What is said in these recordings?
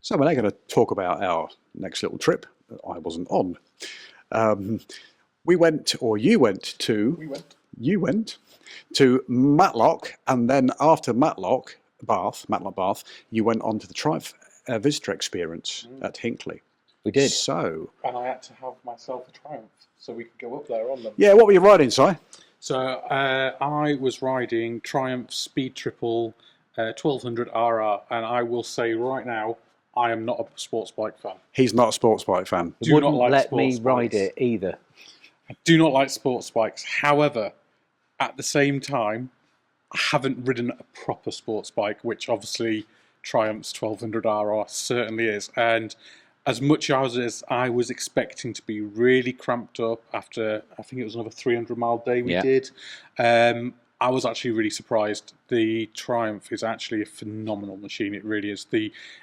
So we're now going to talk about our next little trip that I wasn't on. We went, or you went to... You went to Matlock, and then after Matlock Bath, you went on to the Triumph visitor experience at Hinckley. We did. So... And I had to have myself a Triumph, so we could go up there on them. Yeah, what were you riding, Si? So I was riding Triumph Speed Triple 1200 RR, and I will say right now, I am not a sports bike fan. He's not a sports bike fan. Do not let me ride it either. I do not like sports bikes. However, at the same time, I haven't ridden a proper sports bike, which obviously Triumph's 1200 RR certainly is. And as much as I was expecting to be really cramped up after, I think it was another 300-mile day we did, I was actually really surprised. The Triumph is actually a phenomenal machine. It really is.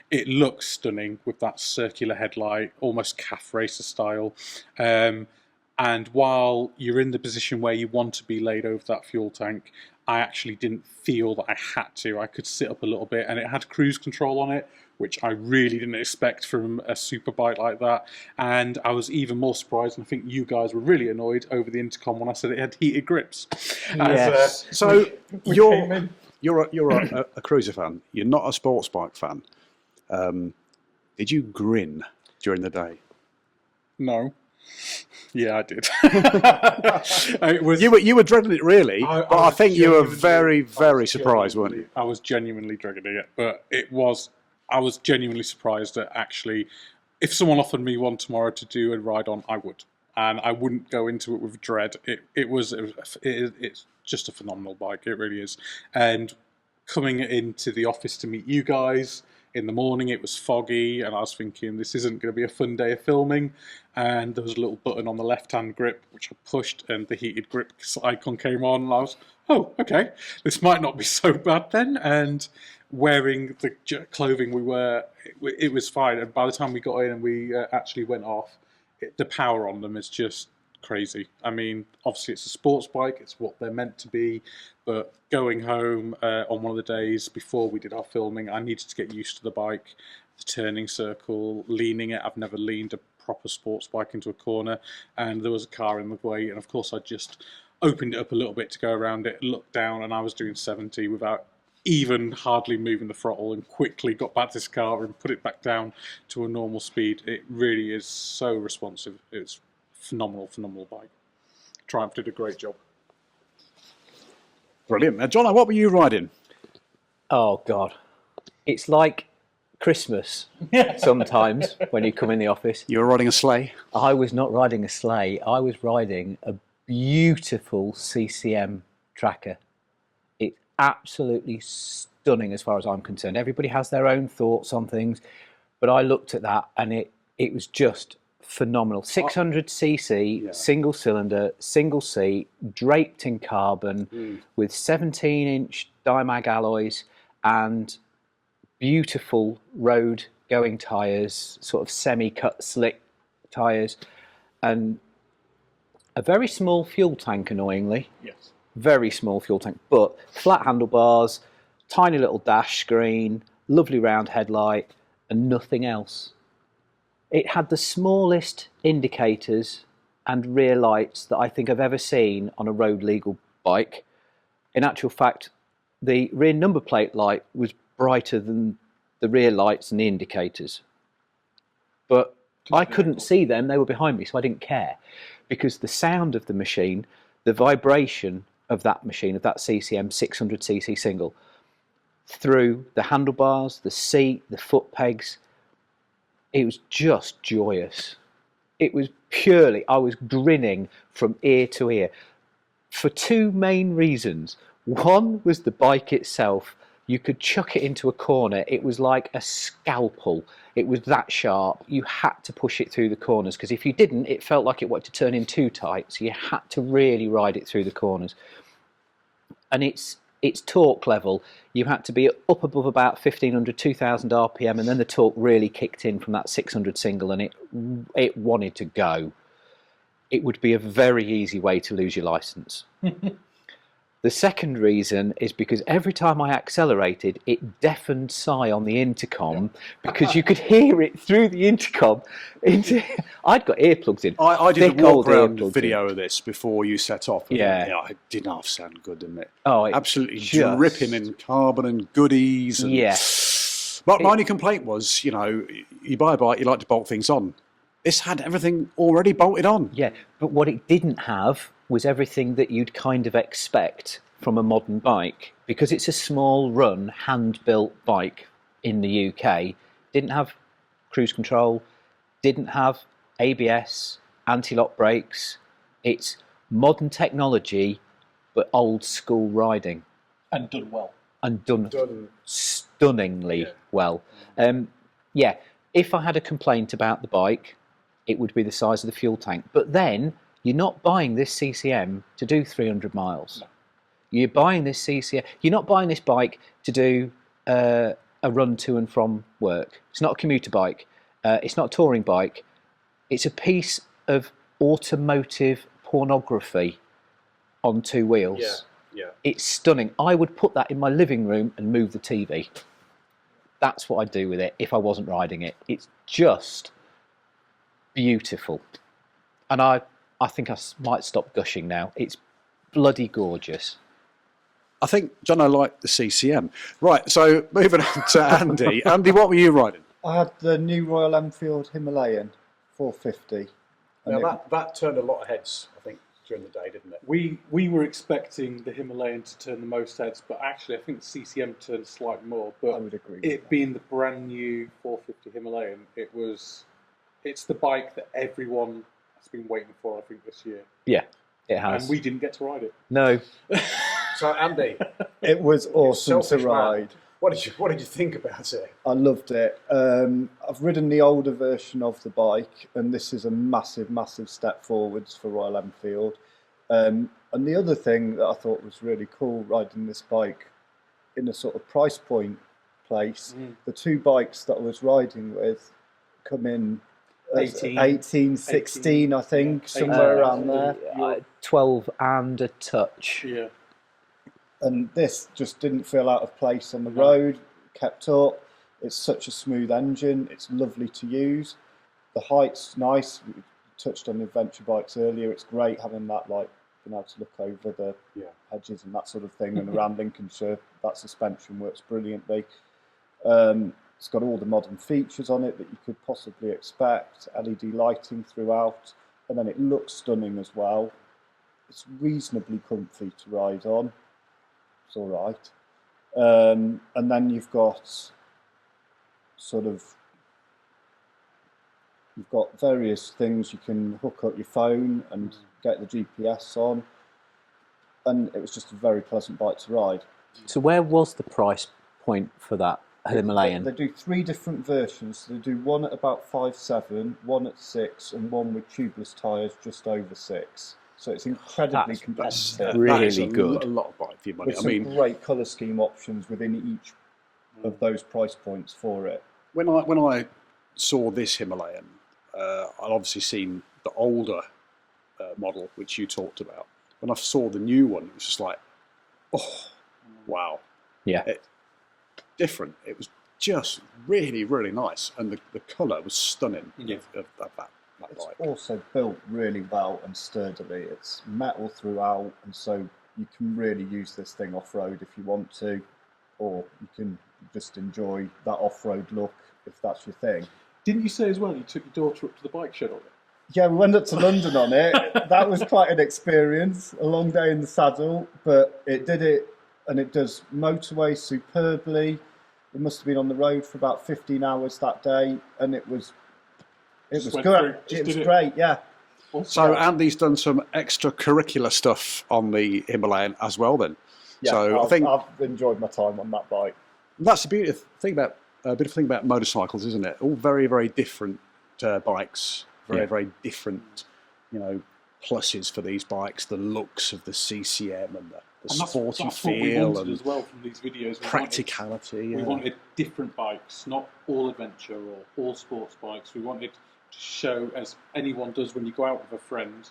It looks stunning with that circular headlight, almost calf racer style. And while you're in the position where you want to be laid over that fuel tank, I actually didn't feel that I had to. I could sit up a little bit, and it had cruise control on it, which I really didn't expect from a super bike like that. And I was even more surprised, and I think you guys were really annoyed over the intercom when I said it had heated grips. Yes. So you're a cruiser fan. You're not a sports bike fan. Did you grin during the day? No. Yeah, I did. You were dreading it, really, but I think you were very, very surprised, weren't you? I was genuinely dreading it, but I was genuinely surprised that actually, if someone offered me one tomorrow to do a ride on, I would, and I wouldn't go into it with dread. It's just a phenomenal bike. It really is. And coming into the office to meet you guys in the morning, it was foggy, and I was thinking this isn't going to be a fun day of filming. And there was a little button on the left-hand grip which I pushed, and the heated grip icon came on, and I was, oh, okay, this might not be so bad then. And wearing the clothing we were, it was fine. And by the time we got in and we actually went off, the power on them is just crazy. I mean, obviously it's a sports bike, it's what they're meant to be, but going home on one of the days before we did our filming, I needed to get used to the bike, the turning circle, leaning it. I've never leaned a proper sports bike into a corner, and there was a car in the way, and of course I just opened it up a little bit to go around it, looked down, and I was doing 70 without even hardly moving the throttle, and quickly got back to this car and put it back down to a normal speed. It really is so responsive. It's phenomenal bike. Triumph did a great job. Brilliant. Now, John, what were you riding? Oh, God. It's like Christmas sometimes when you come in the office. You were riding a sleigh? I was not riding a sleigh. I was riding a beautiful CCM Tracker. It's absolutely stunning as far as I'm concerned. Everybody has their own thoughts on things, but I looked at that and it was just phenomenal. 600cc, single cylinder, single seat, draped in carbon with 17-inch Dimag alloys and beautiful road going tyres, sort of semi-cut slick tyres, and a very small fuel tank, annoyingly. Yes. Very small fuel tank, but flat handlebars, tiny little dash screen, lovely round headlight, and nothing else. It had the smallest indicators and rear lights that I think I've ever seen on a road legal bike. In actual fact, the rear number plate light was brighter than the rear lights and the indicators. But I couldn't see them, they were behind me, so I didn't care. Because the sound of the machine, the vibration of that machine, of that CCM 600cc single, through the handlebars, the seat, the foot pegs, it was just joyous. It was purely, I was grinning from ear to ear for two main reasons. One was the bike itself. You could chuck it into a corner. It was like a scalpel. It was that sharp. You had to push it through the corners, because if you didn't, it felt like it wanted to turn in too tight. So you had to really ride it through the corners. And its torque level, you had to be up above about 1500, 2000 RPM, and then the torque really kicked in from that 600 single, and it wanted to go. It would be a very easy way to lose your license. The second reason is because every time I accelerated, it deafened Si on the intercom because you could hear it through the intercom. I'd got earplugs in. I did thick a walk old around earplugs video of this before you set off. And Yeah. it did half sound good, didn't it? Oh, it absolutely just- dripping in carbon and goodies. And Yes. But my only complaint was, you know, you buy a bike, you like to bolt things on. This had everything already bolted on. Yeah, but what it didn't have was everything that you'd kind of expect from a modern bike, because it's a small run, hand-built bike in the UK. Didn't have cruise control, didn't have ABS, anti-lock brakes. It's modern technology, but old school riding. And done well. And done stunningly well. Yeah, if I had a complaint about the bike, it would be the size of the fuel tank. But then, you're not buying this CCM to do 300 miles. No. You're buying this CCM. You're not buying this bike to do a run to and from work. It's not a commuter bike. It's not a touring bike. It's a piece of automotive pornography on two wheels. Yeah. It's stunning. I would put that in my living room and move the TV. That's what I'd do with it if I wasn't riding it. It's just beautiful. And I think I might stop gushing now. It's bloody gorgeous. I think John, I like the CCM. Right, so moving on to Andy. Andy, what were you riding? I had the new Royal Enfield Himalayan 450. Now that turned a lot of heads, I think, during the day, didn't it? We were expecting the Himalayan to turn the most heads, but actually I think CCM turned slightly more. But I would agree with it that. being the brand new 450 Himalayan, it's the bike that everyone has been waiting for, I think, this year. Yeah, it has. And we didn't get to ride it. No. So Andy, It was awesome to selfish man. ride. What did you think about it? I loved it. I've ridden the older version of the bike, and this is a massive, massive step forwards for Royal Enfield. And the other thing that I thought was really cool riding this bike in a sort of price point place, the two bikes that I was riding with come in 18, 16, I think, somewhere around there. 12 and a touch. Yeah. And this just didn't feel out of place on the road, kept up. It's such a smooth engine, it's lovely to use. The height's nice. We touched on adventure bikes earlier. It's great having that, like, being able to look over the hedges and that sort of thing. And around Lincolnshire, that suspension works brilliantly. It's got all the modern features on it that you could possibly expect. LED lighting throughout, and then it looks stunning as well. It's reasonably comfy to ride on. It's all right. And then you've got various things you can hook up your phone and get the GPS on, and it was just a very pleasant bike to ride. So where was the price point for that Himalayan? They do three different versions. They do one at about 5.7, one at 6, and one with tubeless tyres just over 6. So it's incredibly competitive. really that is good. A lot of bike for your money. With I some mean, great colour scheme options within each of those price points for it. when I saw this Himalayan, I'd obviously seen the older model, which you talked about. When I saw the new one, it was just like, oh, wow. Yeah. Different. It was just really, really nice. And the colour was stunning of that It's bike. also built really well and sturdily. It's metal throughout, and so you can really use this thing off-road if you want to, or you can just enjoy that off-road look if that's your thing. Didn't you say as well you took your daughter up to the bike shed on it? Yeah, we went up to London on it. That was quite an experience, a long day in the saddle, but it did it, and it does motorway superbly. We must have been on the road for about 15 hours that day, and it was good. It was great, yeah. So Andy's done some extracurricular stuff on the Himalayan as well then. Yeah, So I think I've enjoyed my time on that bike. that's the beautiful thing about motorcycles, isn't it? All very, very different bikes, very different, pluses for these bikes. The looks of the CCM and the sporty that's feel what we wanted and as well from these videos. practicality. We wanted different bikes, not all adventure or all sports bikes. We wanted to show, as anyone does when you go out with a friend,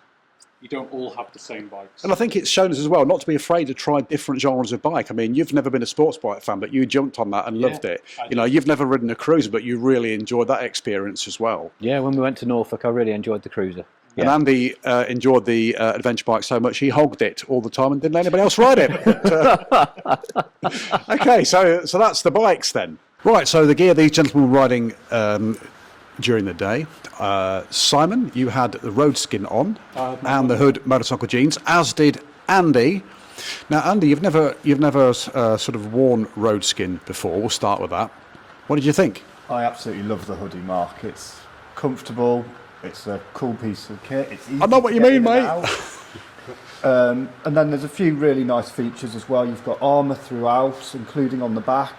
You don't all have the same bikes. And I think it's shown us as well not to be afraid to try different genres of bike. I mean, you've never been a sports bike fan, but you jumped on that and loved it. You know, you've never ridden a cruiser, but you really enjoyed that experience as well. Yeah, when we went to Norfolk, I really enjoyed the cruiser. And Andy enjoyed the adventure bike so much he hogged it all the time and didn't let anybody else ride it. But, okay, so that's the bikes then. Right, so the gear these gentlemen were riding during the day. Simon, you had the Roadskin on and the Hood motorcycle jeans, as did Andy. Now, Andy, you've never sort of worn Roadskin before. We'll start with that. What did you think? I absolutely love the hoodie, Mark. It's comfortable. It's a cool piece of kit. It's easy I know what you mean, mate. And then there's a few really nice features as well. You've got armour throughout, including on the back.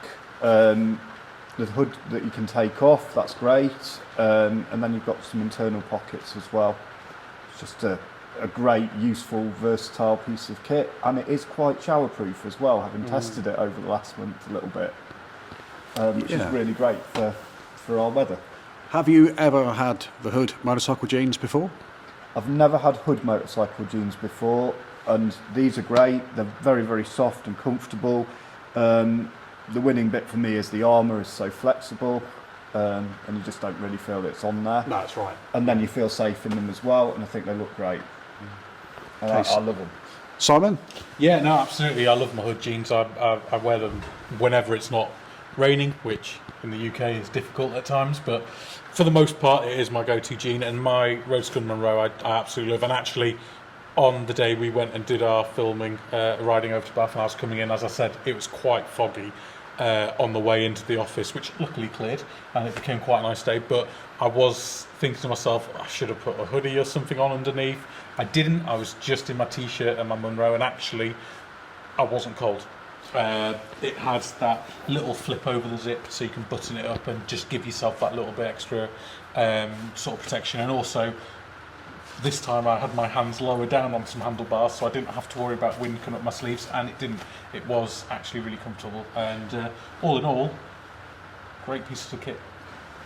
The hood that you can take off, that's great. And then you've got some internal pockets as well. It's just a great, useful, versatile piece of kit. And it is quite showerproof as well, having tested it over the last month a little bit. Which is really great for our weather. Have you ever had the Hood motorcycle jeans before? I've never had Hood motorcycle jeans before, and these are great. They're very, very soft and comfortable. The winning bit for me is the armour is so flexible, and you just don't really feel it's on there. No, that's right. And then you feel safe in them as well, and I think they look great. And I love them. Simon? Yeah, no, absolutely. I love my Hood jeans. I wear them whenever it's not raining, which in the UK is difficult at times, but for the most part it is my go-to jean. And my Roadskin Monroe I absolutely love. And actually on the day we went and did our filming riding over to Bath, and I was coming in, as I said, it was quite foggy on the way into the office, which luckily cleared and it became quite a nice day. But I was thinking to myself, I should have put a hoodie or something on underneath. I didn't. I was just in my t-shirt and my Monroe, and actually I wasn't cold. It has that little flip over the zip so you can button it up and just give yourself that little bit extra sort of protection. And also this time I had my hands lower down on some handlebars, so I didn't have to worry about wind coming up my sleeves, and it didn't. It was actually really comfortable, and all in all, great piece of kit.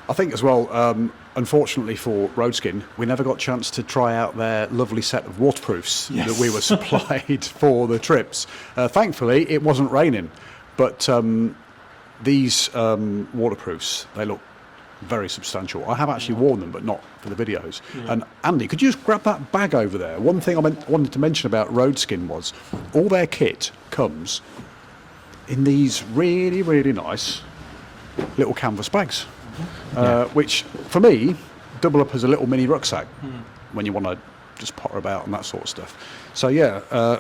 I think as well, unfortunately for Roadskin, we never got a chance to try out their lovely set of waterproofs that we were supplied for the trips. Thankfully, it wasn't raining, but these waterproofs, they look very substantial. I have actually worn them, but not for the videos. And Andy, could you just grab that bag over there? One thing I wanted to mention about Roadskin was all their kit comes in these really, really nice little canvas bags. Which for me double up as a little mini rucksack when you want to just potter about and that sort of stuff. So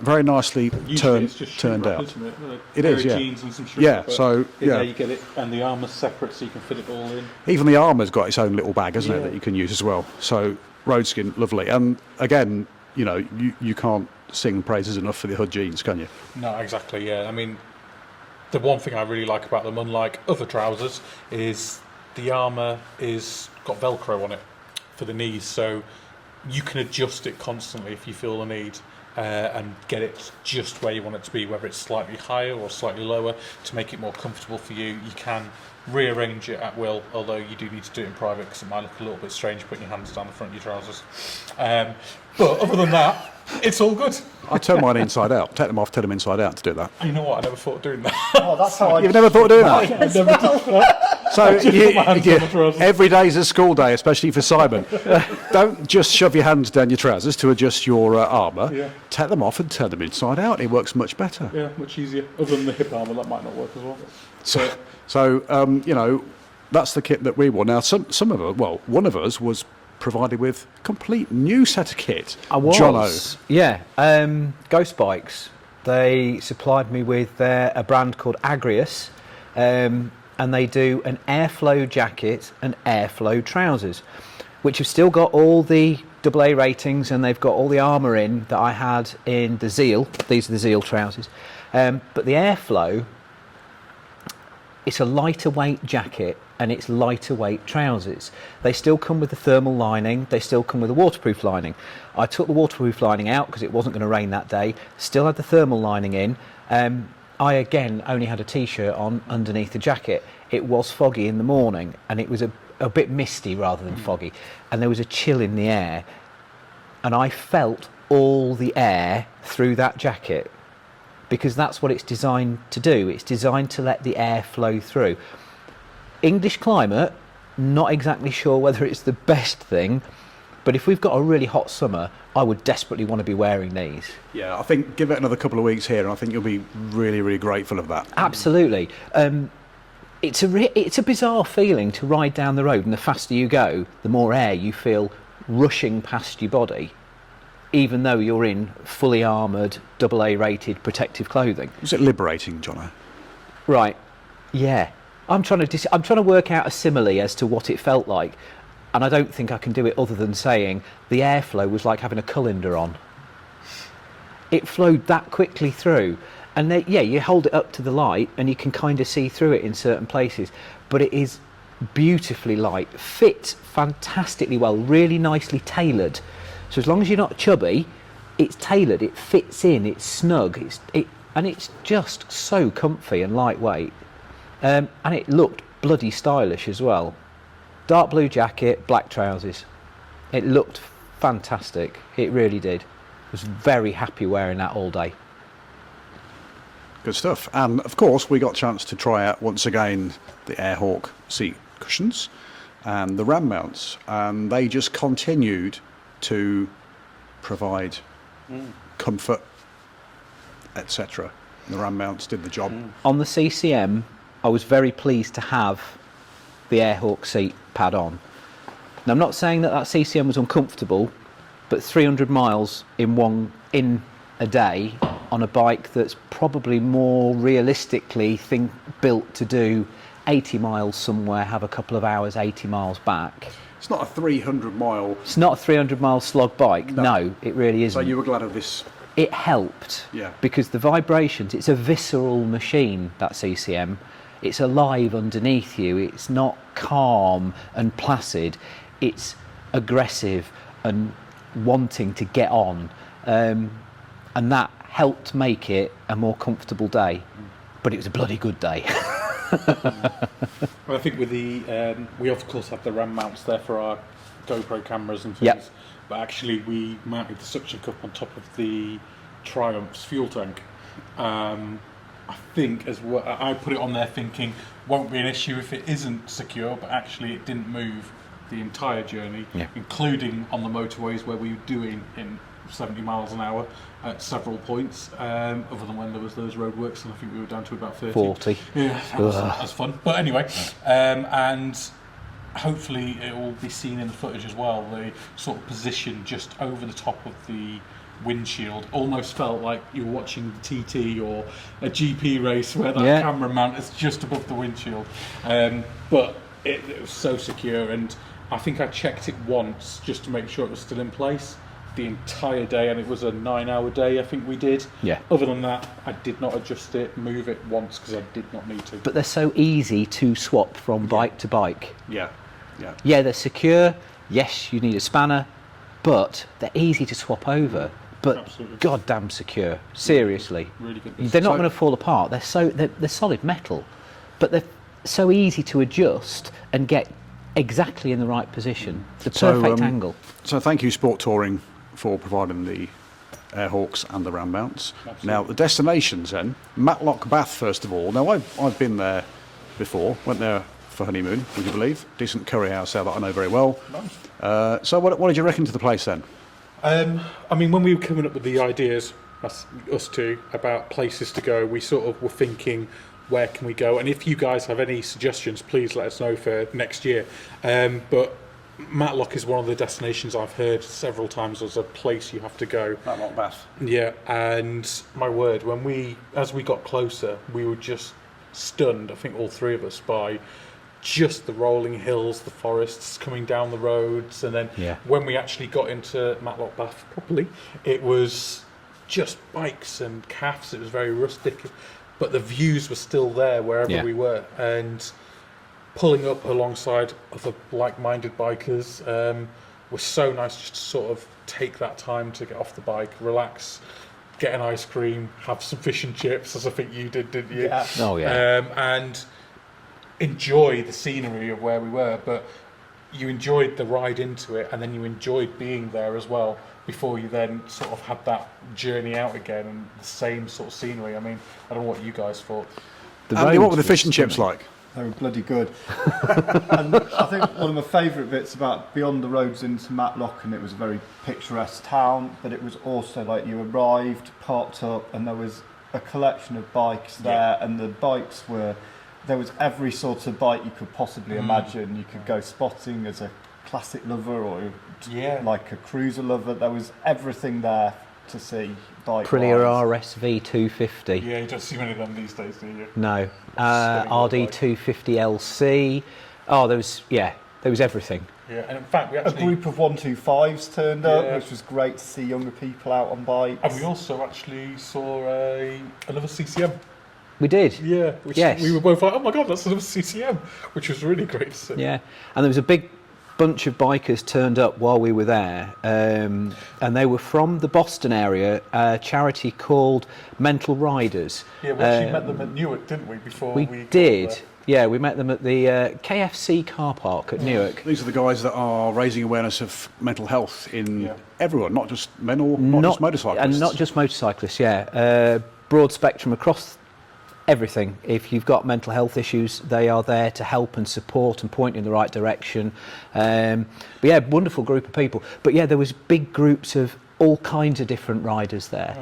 very nicely turned out. Isn't it? It is, yeah. Jeans and some Yeah, you get it, and the armour's separate, so you can fit it all in. even the armour's got its own little bag, hasn't it, that you can use as well. So Roadskin, lovely. And again, you know, you can't sing praises enough for the Hood jeans, can you? No, exactly. Yeah, I mean, the one thing I really like about them, unlike other trousers, is the armour is got Velcro on it for the knees, so you can adjust it constantly if you feel the need, and get it just where you want it to be, whether it's slightly higher or slightly lower, to make it more comfortable for you. You can rearrange it at will, although you do need to do it in private because it might look a little bit strange putting your hands down the front of your trousers. But other than that, it's all good. I turn mine inside out, take them off, turn them inside out to do that. You know what? I never thought of doing that. Oh, that's how You've never thought of doing that? I've never done that. So hands on the trousers. every day's a school day, especially for Simon. Don't just shove your hands down your trousers to adjust your armour. Yeah. Take them off and turn them inside out. It works much better. Yeah, much easier. Other than the hip armour, that might not work as well. So you know, that's the kit that we wore. Now, some of us, well, one of us was provided with a complete new set of kit. I was. Jono. Yeah. GhostBikes. They supplied me with a brand called Agrias, and they do an airflow jacket and airflow trousers, which have still got all the AA ratings, and they've got all the armour in that I had in the Zeal. These are the Zeal trousers. But the airflow, it's a lighter weight jacket and it's lighter weight trousers. They still come with the thermal lining, they still come with a waterproof lining. I took the waterproof lining out because it wasn't going to rain that day, still had the thermal lining in. I again only had a t-shirt on underneath the jacket. It was foggy in the morning and it was a bit misty rather than foggy, and there was a chill in the air, and I felt all the air through that jacket, because that's what it's designed to do. It's designed to let the air flow through. English climate, not exactly sure whether it's the best thing, but if we've got a really hot summer, I would desperately want to be wearing these. Yeah, I think give it another couple of weeks here, and I think you'll be really, really grateful of that. Absolutely. It's a bizarre feeling to ride down the road, and the faster you go, the more air you feel rushing past your body, even though you're in fully armoured, AA rated protective clothing. Was it liberating, Jono? Right. Yeah. I'm trying to work out a simile as to what it felt like, and I don't think I can do it other than saying the airflow was like having a colander on. It flowed that quickly through, and then, yeah, you hold it up to the light and you can kind of see through it in certain places, but it is beautifully light, fits fantastically well, really nicely tailored. So as long as you're not chubby, it's tailored, it fits in, it's snug, and it's just so comfy and lightweight. And it looked bloody stylish as well. Dark blue jacket, black trousers. It looked fantastic. It really did. I was very happy wearing that all day. Good stuff. And of course, we got a chance to try out once again the Airhawk seat cushions and the ram mounts, and they just continued to provide comfort, etc. The ram mounts did the job. On the CCM, I was very pleased to have the Airhawk seat pad on. Now, I'm not saying that CCM was uncomfortable, but 300 miles in a day on a bike that's probably more realistically built to do 80 miles somewhere, have a couple of hours 80 miles back. It's not a 300-mile... It's not a 300-mile slog bike. No, it really isn't. So you were glad of this? It helped. Yeah. Because the vibrations, it's a visceral machine, that CCM. It's alive underneath you. It's not calm and placid. It's aggressive and wanting to get on. And that helped make it a more comfortable day. But it was a bloody good day. Well, I think with the we of course have the ram mounts there for our GoPro cameras and things. Yep. But actually we mounted the suction cup on top of the Triumph's fuel tank. I think as well, I put it on there thinking won't be an issue if it isn't secure, but actually it didn't move the entire journey, including on the motorways where we were doing in 70 miles an hour at several points, other than when there was those roadworks, and I think we were down to about 30. 40. Yeah, that was fun. But anyway, and hopefully it will be seen in the footage as well, the sort of position just over the top of the windshield almost felt like you were watching the TT or a GP race where that camera mount is just above the windshield. But it was so secure, and I think I checked it once just to make sure it was still in place the entire day, and it was a 9-hour day I think we did. Yeah. Other than that, I did not adjust it, move it once because I did not need to. But they're so easy to swap from bike to bike. Yeah, yeah. Yeah, they're secure. Yes, you need a spanner, but they're easy to swap over. But absolutely. goddamn secure. Seriously. Really good. They're not going to fall apart. They're solid metal, but they're so easy to adjust and get exactly in the right position. The perfect angle. So thank you, Sport Touring, for providing the Airhawks and the ram mounts. Absolutely. Now the destinations then, Matlock Bath first of all. Now I've been there before, went there for honeymoon, would you believe? Decent curry house there that I know very well. Nice. So what did you reckon to the place then? I mean, when we were coming up with the ideas, us two, about places to go, we sort of were thinking, where can we go? And if you guys have any suggestions, please let us know for next year. But Matlock is one of the destinations I've heard several times as a place you have to go. Matlock Bath. Yeah, and my word, as we got closer, we were just stunned, I think all three of us, by just the rolling hills, the forests coming down the roads, and then when we actually got into Matlock Bath properly, it was just bikes and calves. It was very rustic, but the views were still there wherever we were, and pulling up alongside other like-minded bikers was so nice just to sort of take that time to get off the bike, relax, get an ice cream, have some fish and chips, as I think you did, didn't you? Yeah. Oh yeah. And enjoy the scenery of where we were. But you enjoyed the ride into it, and then you enjoyed being there as well, before you then sort of had that journey out again and the same sort of scenery. I mean, I don't know what you guys thought. Andy, what were the fish and chips like? They were bloody good. And I think one of my favourite bits about beyond the roads into Matlock, and it was a very picturesque town, but it was also like you arrived, parked up, and there was a collection of bikes there, and the bikes were, there was every sort of bike you could possibly imagine. You could go spotting as a classic lover or like a cruiser lover. There was everything there to see. Aprilia RSV 250. Yeah, you don't see many of them these days, do you? No. RD 250 LC. Oh, there was everything. Yeah, and in fact, we actually... A group of 125s turned up, which was great to see younger people out on bikes. And we also actually saw another CCM. We did. Yeah, we were both like, oh my God, that's another CCM, which was really great to see. Yeah, and there was a big bunch of bikers turned up while we were there, and they were from the Boston area, a charity called Mental Riders. Yeah, we actually met them at Newark, didn't we, before we did. There. Yeah, we met them at the KFC car park at Newark. These are the guys that are raising awareness of mental health in everyone, not just men or not just motorcyclists. And not just motorcyclists, broad spectrum across everything. If you've got mental health issues, they are there to help and support and point in the right direction. But yeah, wonderful group of people. But yeah, there was big groups of all kinds of different riders there,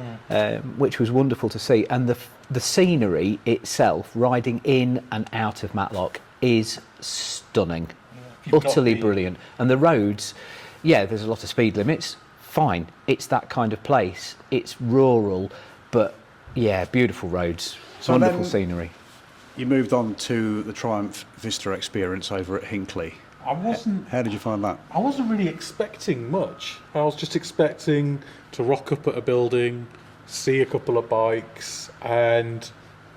which was wonderful to see. And the scenery itself, riding in and out of Matlock, is stunning, utterly brilliant. And the roads, there's a lot of speed limits. Fine, it's that kind of place. It's rural, but beautiful roads. So wonderful scenery. You moved on to the Triumph Vista experience over at Hinckley. How did you find that? I wasn't really expecting much. I was just expecting to rock up at a building, see a couple of bikes, and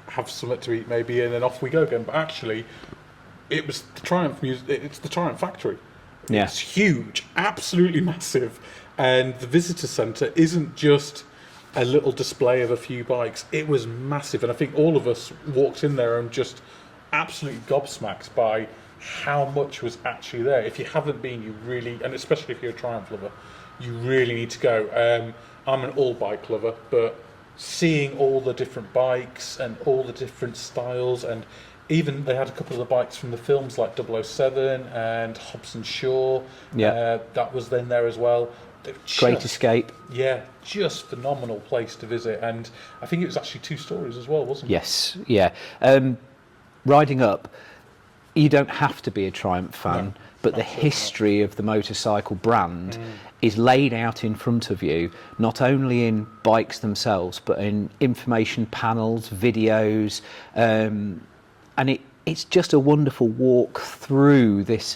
have something to eat maybe, and then off we go again. But actually, it was the Triumph it's the Triumph factory. Yeah. It's huge, absolutely massive, and the visitor centre isn't just a little display of a few bikes. It was massive, and I think all of us walked in there and just absolutely gobsmacked by how much was actually there. If you haven't been, you really, and especially if you're a Triumph lover, you really need to go. I'm an all bike lover, but seeing all the different bikes and all the different styles, and even they had a couple of the bikes from the films like 007 and Hobson Shaw, that was then there as well. Great Escape. Yeah, just phenomenal place to visit, and I think it was actually 2 stories as well, wasn't it? Yes, riding up, you don't have to be a Triumph fan, but the history of the motorcycle brand is laid out in front of you, not only in bikes themselves, but in information panels, videos, and it's just a wonderful walk through this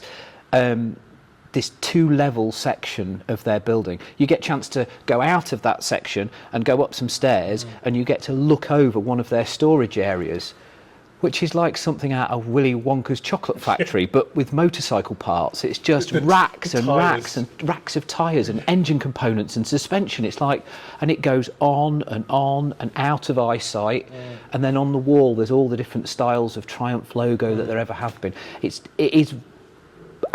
this 2-level section of their building. You get a chance to go out of that section and go up some stairs, and you get to look over one of their storage areas, which is like something out of Willy Wonka's chocolate factory, but with motorcycle parts. It's just racks and racks and racks of tyres and engine components and suspension. It's like, and it goes on and out of eyesight. And then on the wall, there's all the different styles of Triumph logo that there ever have been. It is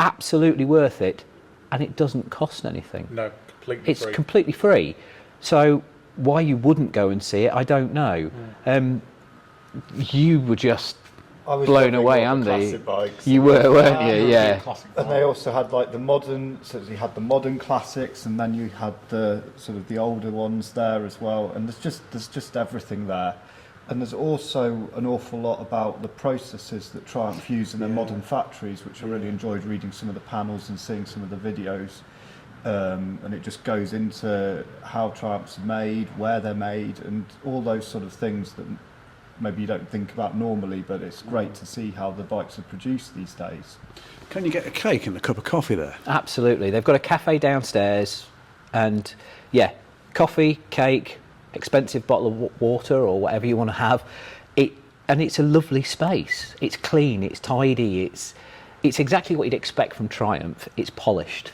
absolutely worth it, and it doesn't cost anything. No, completely free. It's completely free. So why you wouldn't go and see it, I don't know. You were just blown away, Andy. You were, weren't you? Yeah. And they also had like the modern, so you had the modern classics, and then you had the sort of the older ones there as well. And there's just everything there. And there's also an awful lot about the processes that Triumph use in their modern factories, which I really enjoyed reading some of the panels and seeing some of the videos. And it just goes into how Triumphs are made, where they're made, and all those sort of things that maybe you don't think about normally, but it's great to see how the bikes are produced these days. Can you get a cake and a cup of coffee there? Absolutely. They've got a cafe downstairs, and coffee, cake, expensive bottle of water or whatever you want to have. And it's a lovely space. It's clean, it's tidy, it's exactly what you'd expect from Triumph. It's polished.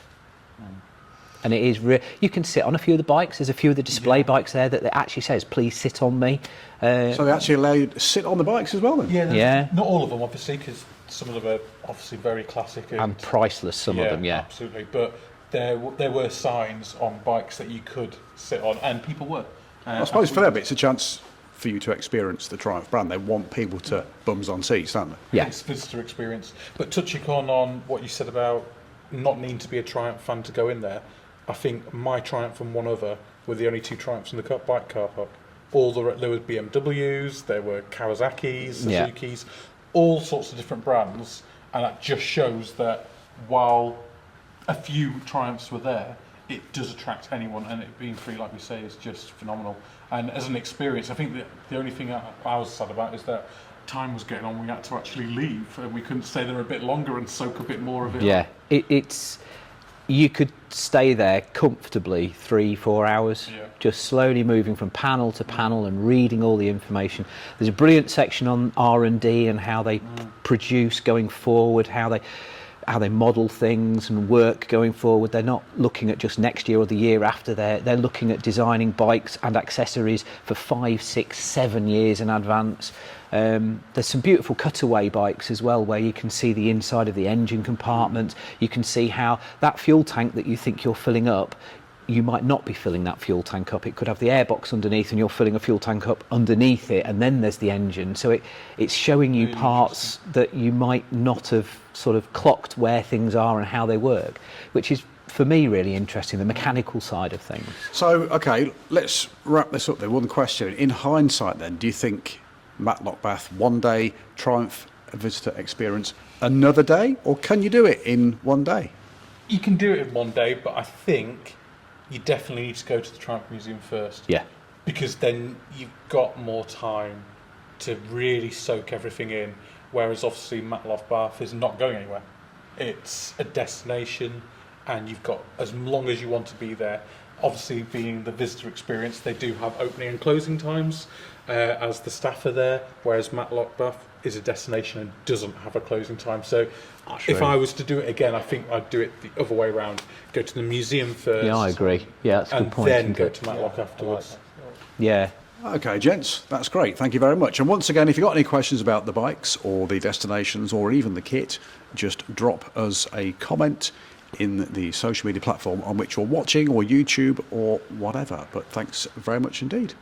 And it is you can sit on a few of the bikes. There's a few of the display bikes there that actually says, please sit on me. So they actually allow you to sit on the bikes as well then? Yeah, not all of them obviously, because Some of them are obviously very classic And priceless, some of them, yeah. absolutely. But there were signs on bikes that you could sit on, and people were. I suppose for them it's a chance for you to experience the Triumph brand. They want people to bums on seats, don't they? Yeah. It's visitor experience. But touching on what you said about not needing to be a Triumph fan to go in there, I think my Triumph and one other were the only two Triumphs in the bike car park. There were BMWs, there were Kawasaki's, Suzuki's, all sorts of different brands, and that just shows that while a few Triumphs were there, it does attract anyone, and it being free, like we say, is just phenomenal. And as an experience, I think the only thing I was sad about is that time was getting on. We had to actually leave, and we couldn't stay there a bit longer and soak a bit more of it. Yeah, it's you could stay there comfortably 3-4 hours, just slowly moving from panel to panel and reading all the information. There's a brilliant section on R&D and how they produce going forward, how they model things and work going forward. They're not looking at just next year or the year after. They're looking at designing bikes and accessories for 5, 6, 7 years in advance. There's some beautiful cutaway bikes as well, where you can see the inside of the engine compartment. You can see how that fuel tank that you think you're filling up, you might not be filling that fuel tank up. It could have the airbox underneath and you're filling a fuel tank up underneath it, and then there's the engine. So it's showing you really parts that you might not have sort of clocked where things are and how they work, which is, for me, really interesting, the mechanical side of things. So, okay, let's wrap this up then. One question. In hindsight then, do you think Matlock Bath one day, Triumph visitor experience another day, or can you do it in one day? You can do it in one day, but I think you definitely need to go to the Triumph Museum first. Yeah. Because then you've got more time to really soak everything in, whereas obviously Matlock Bath is not going anywhere. It's a destination, and you've got as long as you want to be there. Obviously, being the visitor experience, they do have opening and closing times as the staff are there, whereas Matlock Bath is a destination and doesn't have a closing time. So if I was to do it again, I think I'd do it the other way around. Go to the museum first. Yeah, I agree. Yeah, that's a good point. And then go to Matlock afterwards. Yeah. Okay, gents, that's great. Thank you very much. And once again, if you've got any questions about the bikes or the destinations or even the kit, just drop us a comment in the social media platform on which you're watching, or YouTube or whatever. But thanks very much indeed.